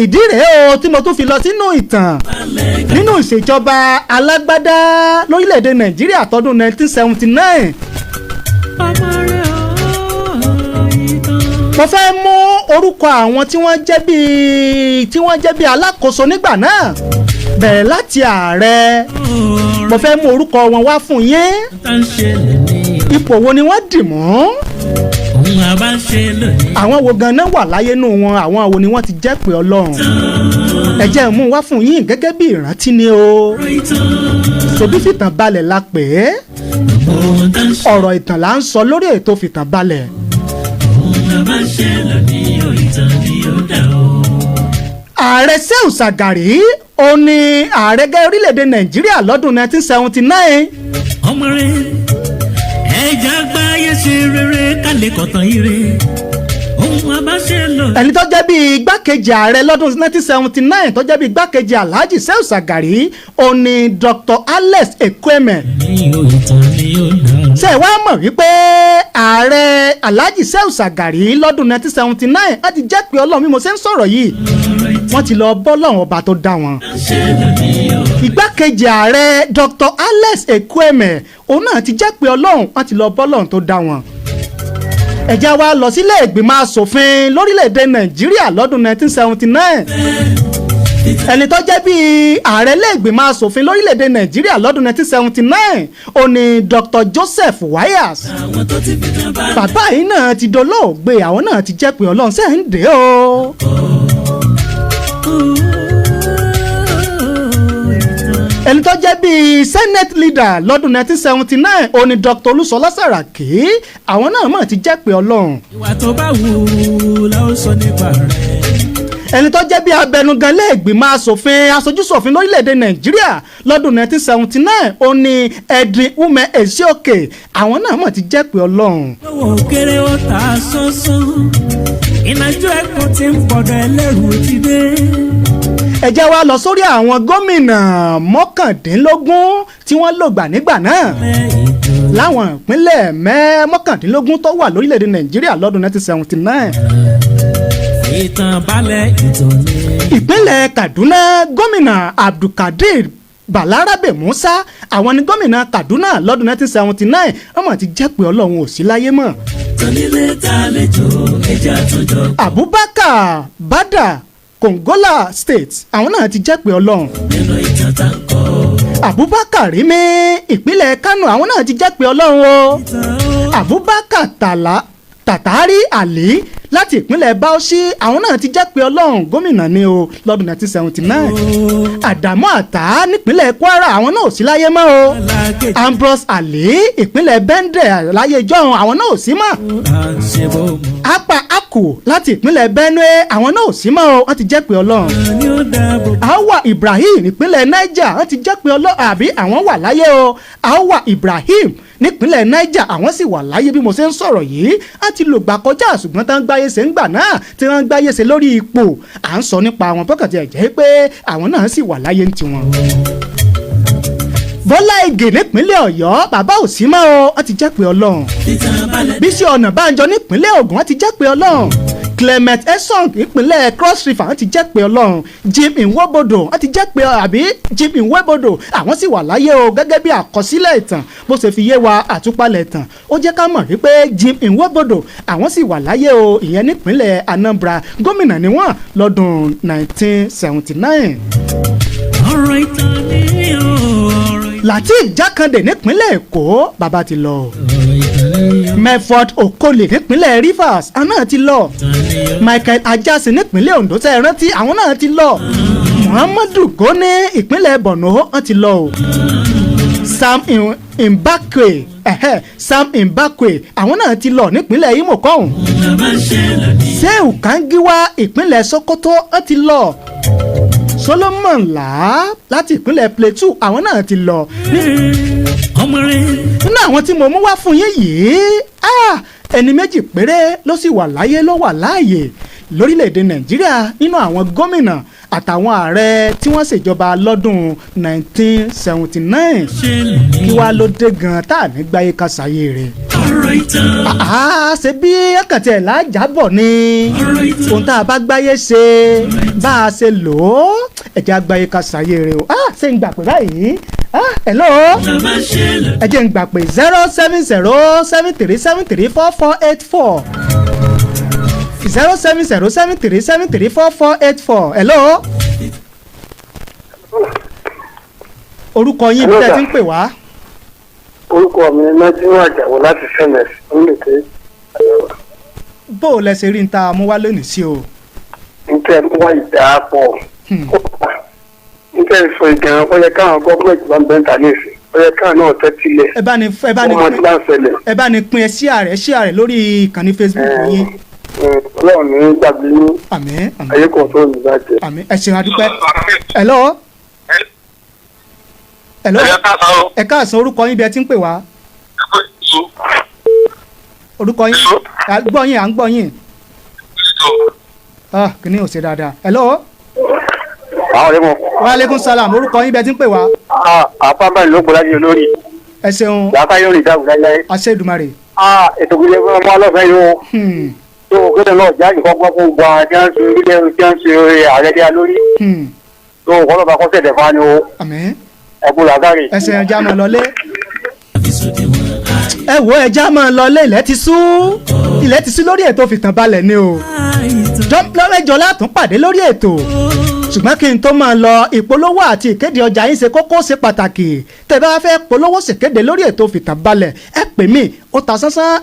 ìdí rèé o tí mo tún fi lọ sínú ìtàn nínú ìṣèjọba alágbádá lórílẹ̀‐èdè nàìjíríà tọdún 1979. mo fẹ́ mú orúkọ àwọn tí wọ́n jẹ́ bíi alákòóso nígbà náà bẹ̀rẹ̀ láti ààrẹ. mo fẹ́ mú orúkọ wọn wá fún yín. ipò wo ni wọ́n dì mọ́? àwọn wo gan-an wà láyé nù wọn? àwọn wo ni wọ́n ti jẹ́ pé ọlọ́run? ẹ jẹ́ mú wá fún yín gẹ́gẹ́ bí ìrántí ni o. ṣòbí fìtàn balẹ̀ la pè é. ọ̀rọ̀ ìtàn là ń sọ lórí ètò fìtàn balẹ̀. ààrẹ Sheu Shagari ó ní ààrẹ gẹ́ orílẹ̀-èdè nàìjíríà lọ́dún 1979. ọmọ rẹ ẹja gbáyé ṣe rere kálẹ̀ kọ̀tàn ire ohun abáṣe lọ. ẹni tó jẹ́ bíi igbákejì ààrẹ lọ́dún 1979 tó jẹ́ bíi igbákejì Alhaji Sheu Shagari ó ní Dr. Alex Ekweme. ṣé ẹ wá mọ̀ wípé ààrẹ Alhaji Sheu Shagari lọ́dún 1979 á ti jẹ́ pé ọlọ́run bí mo ṣe ń sọ̀rọ̀ yìí wọ́n ti lọ bọ́ lọ́run ọba tó dá wọn. igbákejì ààrẹ Dr. Alex Ekweme òun náà ti jẹ́ pé ọlọ́run wọ́n ti lọ bọ́ lọ́run tó dá wọn. ẹ jẹ́ wá lọ sílé ìgbìmọ̀ asòfin lórílẹ̀‐èdè nàìjíríà lọ́dún 1979. ẹni tó jẹ́ bíi ààrẹ ilé ìgbìmọ̀ asòfin lórílẹ̀‐èdè nàìjíríà lọ́dún 1979 ó ní Dr. Joseph Wayas. bàbá yìí náà ti dolóògbé àwọn náà ti jẹ́ pé ọlọ́run ṣe ń dé o. ẹni tó jẹ́ bíi senate leader lọ́dún 1979 ó ní Dr. Olúṣọlá Sàràkí àwọn náà mọ̀ ti jẹ́ pé ọlọ́run. ìwà tó bá wù ú la ó sọ nípa rẹ̀. ẹni tó jẹ́ bíi abẹnugan lẹ́ẹ̀gbìmọ̀ asòfin aṣojúṣòfin lórílẹ̀‐èdè nàìjíríà lọ́dún 1979 ó ní Edwin Ume Ezioke àwọn náà mọ̀ ti jẹ́ pé ọlọ́run. lọ́wọ́ òkèrè ọ̀tá sánsan ìnájọ́ ẹ̀kọ́ ti ń pọ̀dọ̀ ẹlẹ́rù ti dé. ẹ jẹ́ wá lọ sórí àwọn gómìnà mọ́kàndínlógún tí wọ́n lògbà nígbà náà láwọn ìpínlẹ̀ mọ́kàndínlógún tó wà lórílẹ̀‐èdè nàìjíríà lọ́dún 1979. ìtàn balẹ̀ ìtàn ni. ìpínlẹ̀ Kaduna gómìnà Abdulkadir Balarabe Musa àwọn ni gómìnà Kaduna lọ́dún 1979 ọmọ ti jẹ́ pé ọlọ́run ò sí láyé mọ́. tónílé tàlejò ẹja àtúnjọ. Abubakar Bada Kongola State àwọn náà ti jẹ́ pé ọlọ́run. nínú ìtàn tá ń kọ́. Abubakar Rimi ìpínlẹ̀ Kano àwọn náà ti jẹ́ pé ọlọ́run o. Abubakar Tatari Ali láti ìpínlẹ̀ Bauchi àwọn náà ti jẹ́ pé ọlọ́run gómìnà ni o lọ́dún 1979. Adamu Ata nípínlẹ̀ Kwara àwọn náà ò sí láyé mọ́ o. Ambrose Ali ìpínlẹ̀ Bende láyé ìjọ́un àwọn náà ò sí mọ́. Apa Aku láti ìpínlẹ̀ Benue àwọn náà ò sí mọ́ o wọ́n ti jẹ́ pé ọlọ́run. Awa Ibrahim ìpínlẹ̀ Niger wọ́n ti jẹ́ pé ọlọ́run àbí àwọn wà láyé o. Awa Ibrahim nípínlẹ̀ Niger àwọn sì wà láyé bí mo ṣe ń sọ̀rọ̀ yìí á ti lò gbà kọjá ṣùgbọ́n tá ń gbáyé ṣe ń gbà náà tí wọ́n ń gbáyé ṣe lórí ipò à ń sọ nípa àwọn bọ́kàtì ẹ̀jẹ̀ pé àwọn náà sì wà láyé ní tiwọn. Bọ́lá Ìgè nípínlẹ̀ Ọ̀yọ́ bàbá ò sí mọ́ o wọ́n ti jẹ́ pé ọlọ́run. Bísí Ọ̀nàbánjọ nípínlẹ̀ Ògùn wọ́n ti jẹ́ pé ọlọ́run. Clement Esong ìpínlẹ̀ Cross River wọ́n ti jẹ́ pé ọlọ́run. Jim Nwobodo wọ́n ti jẹ́ pé Jim Nwobodo àwọn sì wà láyé o gẹ́gẹ́ bí àkọsílẹ̀ ìtàn bó ṣe fi yé wa àtúpalẹ̀ ìtàn ó jẹ́ ká mọ̀ wípé Jim Nwobodo àwọn sì wà láyé o ìyẹn nípínlẹ̀ Anambra gómìnà ni wọ́n lọ́dún 1979. ọ̀rọ̀ ìtàn ni ọ̀rọ̀. Lateef Jákàndé nípínlẹ̀ Èkó bàbá ti lọ. Medford Okoli nípínlẹ̀ Rivers àwọn náà ti lọ. Michael Ajasi nípínlẹ̀ Ondo tẹ́ ẹ rántí àwọn náà ti lọ. Muhammadu Goni ìpínlẹ̀ Borno wọ́n ti lọ o. Sam Mbakwe àwọn náà ti lọ nípínlẹ̀ Imo kọ́hún. Sehu Kangiwa ìpínlẹ̀ Sokoto wọ́n ti lọ. Solomon La láti ìpínlẹ̀ Plateau àwọn náà ti lọ. nínú àwọn tí mo mú wá fún yín yìí ẹni méjì péré ló sì wà láyé ló wà láàyè lórílẹ̀‐èdè Nàìjíríà nínú àwọn gómìnà àtàwọn ààrẹ tí wọ́n ṣèjọba lọ́dún 1979 kí wàá ló dé gan tá à ní gbáyé kásáyé rẹ̀. ọ̀rọ̀ ìtàn. ṣe bí ẹ̀kàntì ẹ̀ lájàbọ̀ ni ohun tá a bá gbáyé ṣe bá a ṣe lò ó ẹ̀jẹ̀ àgbáyé ká ṣàyè rẹ̀ o ṣé ń gbà pé báyìí hello ẹ̀jẹ̀ ń gbà pé 07073734484 07073734484 hello orúkọ yín bí tẹ́ ti ń pè wá. orúkọ mi ni Májíwá Àjàwó láti sms onílẹ̀kẹ́. bó o lẹ ṣe rí n ta mú wá lónìí sí o. nítorí mú wá ìdáàpọ̀ nítorí sọ ìgbìyànjú ó yẹ káwọn gọ́ọ̀mẹ̀ntì bá ń bẹ́ẹ̀ ta léèsì ó yẹ káwọn náà tẹ́tí lẹ̀. ẹ bá ní pín ẹ ṣíà rẹ lórí ìkànnì Facebook yín. Ọlọ́run ní gbàgbé ní àmín ayé kan tó ní bàjẹ́. àmín ẹ ṣeun adúpẹ́. hello. ẹ káàsán orúkọ yín bí ẹ ti ń pè wá. orúkọ yín à ń gbọ́ yín. kìíní ò ṣe dáadáa. hello. wa aleykum salam orúkọ yín bí ẹ ti ń pè wá. àpábá ló gbọ́dọ̀ láti olórí. ẹ ṣeun. yàtá yóò rí dáhùn láyé. àṣẹ Èdùmàrè. ètò ìgbìlẹ̀ fún ọmọ ọlọ́fẹ́ yìí o. tó o kéde náà jáde kọ́kọ́ fún gba tí wọ́n ń ṣe ààrẹ dé lórí. tó o kọ́ lọ́ba kọ́sẹ̀ dẹ̀ fani o. àmín. ẹ̀bùn làgàrí. ẹsẹ̀ ẹja máa lọlé. ẹ wo ẹja máa lọlé ilẹ̀ ti sú lórí ètò fìtàn balẹ̀ ni o. lọ́rẹ́jọ látún pàdé lórí ètò. ṣùgbọ́n kí n tó máa lọ ìpolówó àti ìkéde ọjà yín ṣe kókó ṣe pàtàkì. tẹ́ bá fẹ́ polówó ṣèkéde lórí ètò fìtàn balẹ̀ ẹ pè mí ó ta sánsán.